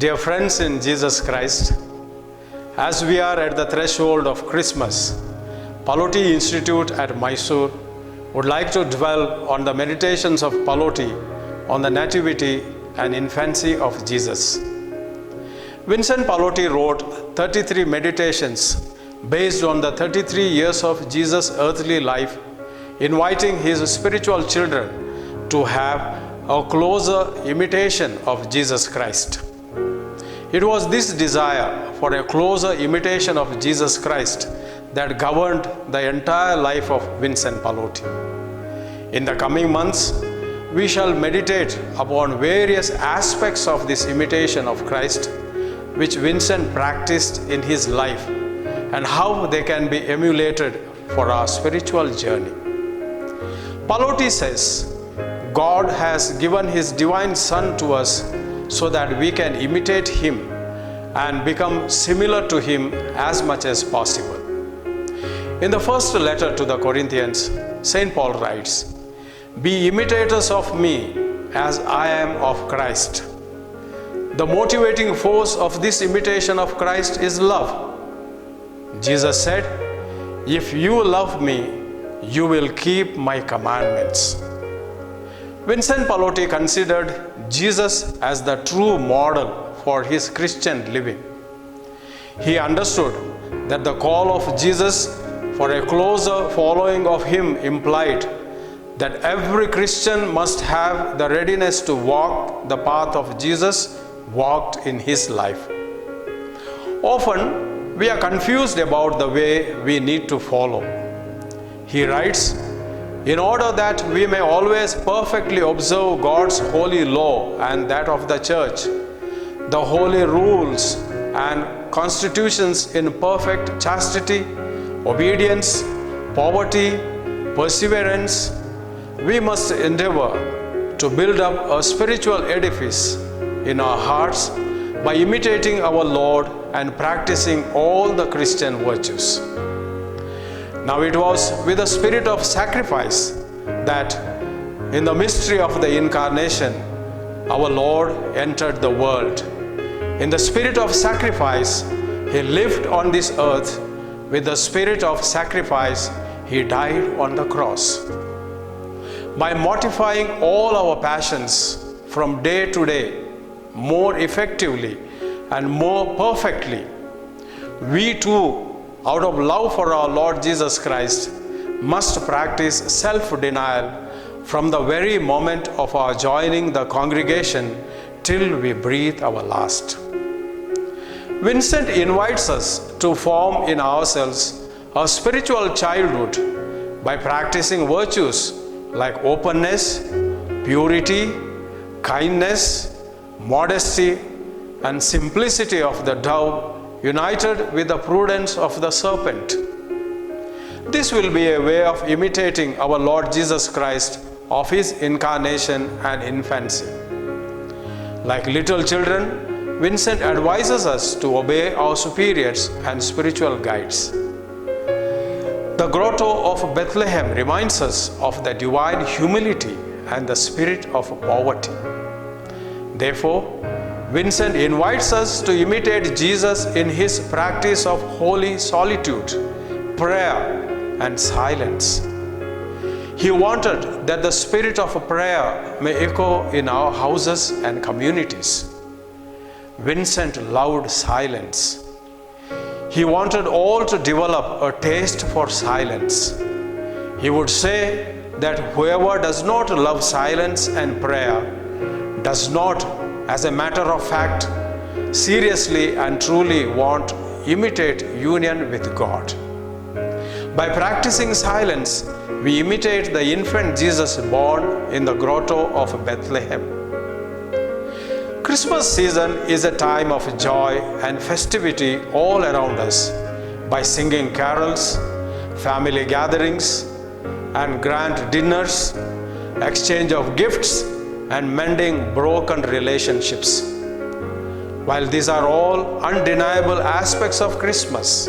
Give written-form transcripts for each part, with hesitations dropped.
Dear friends in Jesus Christ, as we are at the threshold of Christmas, Pallotti Institute at Mysore would like to dwell on the meditations of Pallotti on the nativity and infancy of Jesus. Vincent Pallotti wrote 33 meditations based on the 33 years of Jesus' earthly life, inviting his spiritual children to have a closer imitation of Jesus Christ. It was this desire for a closer imitation of Jesus Christ that governed the entire life of Vincent Pallotti. In the coming months, we shall meditate upon various aspects of this imitation of Christ, which Vincent practiced in his life, and how they can be emulated for our spiritual journey. Pallotti says, God has given His divine Son to us so that we can imitate Him and become similar to Him as much as possible. In the first letter to the Corinthians, St. Paul writes, "Be imitators of me as I am of Christ." The motivating force of this imitation of Christ is love. Jesus said, "If you love me, you will keep my commandments." Vincent Pallotti considered Jesus as the true model for his Christian living. He understood that the call of Jesus for a closer following of him implied that every Christian must have the readiness to walk the path of Jesus walked in his life. Often, we are confused about the way we need to follow. He writes, "In order that we may always perfectly observe God's holy law and that of the church, the holy rules and constitutions in perfect chastity, obedience, poverty, perseverance, we must endeavor to build up a spiritual edifice in our hearts by imitating our Lord and practicing all the Christian virtues." Now it was with a spirit of sacrifice that in the mystery of the Incarnation, our Lord entered the world. In the spirit of sacrifice, He lived on this earth. With the spirit of sacrifice, He died on the cross. By mortifying all our passions from day to day, more effectively and more perfectly, we too, out of love for our Lord Jesus Christ, must practice self-denial from the very moment of our joining the congregation till we breathe our last. Vincent invites us to form in ourselves a spiritual childhood by practicing virtues like openness, purity, kindness, modesty, and simplicity of the dove united with the prudence of the serpent. This will be a way of imitating our Lord Jesus Christ of His incarnation and infancy. Like little children, Vincent advises us to obey our superiors and spiritual guides. The grotto of Bethlehem reminds us of the divine humility and the spirit of poverty. Therefore, Vincent invites us to imitate Jesus in his practice of holy solitude, prayer, and silence. He wanted that the spirit of prayer may echo in our houses and communities. Vincent loved silence. He wanted all to develop a taste for silence. He would say that whoever does not love silence and prayer does not, as a matter of fact, seriously and truly want imitate union with God. By practicing silence, we imitate the infant Jesus born in the grotto of Bethlehem. Christmas season is a time of joy and festivity all around us by singing carols, family gatherings, and grand dinners, exchange of gifts, and mending broken relationships. While these are all undeniable aspects of Christmas,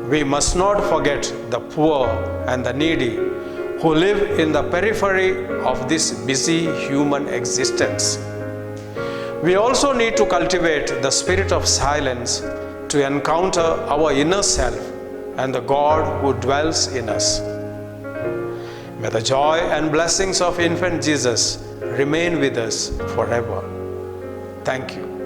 we must not forget the poor and the needy who live in the periphery of this busy human existence. We also need to cultivate the spirit of silence to encounter our inner self and the God who dwells in us. May the joy and blessings of infant Jesus remain with us forever. Thank you.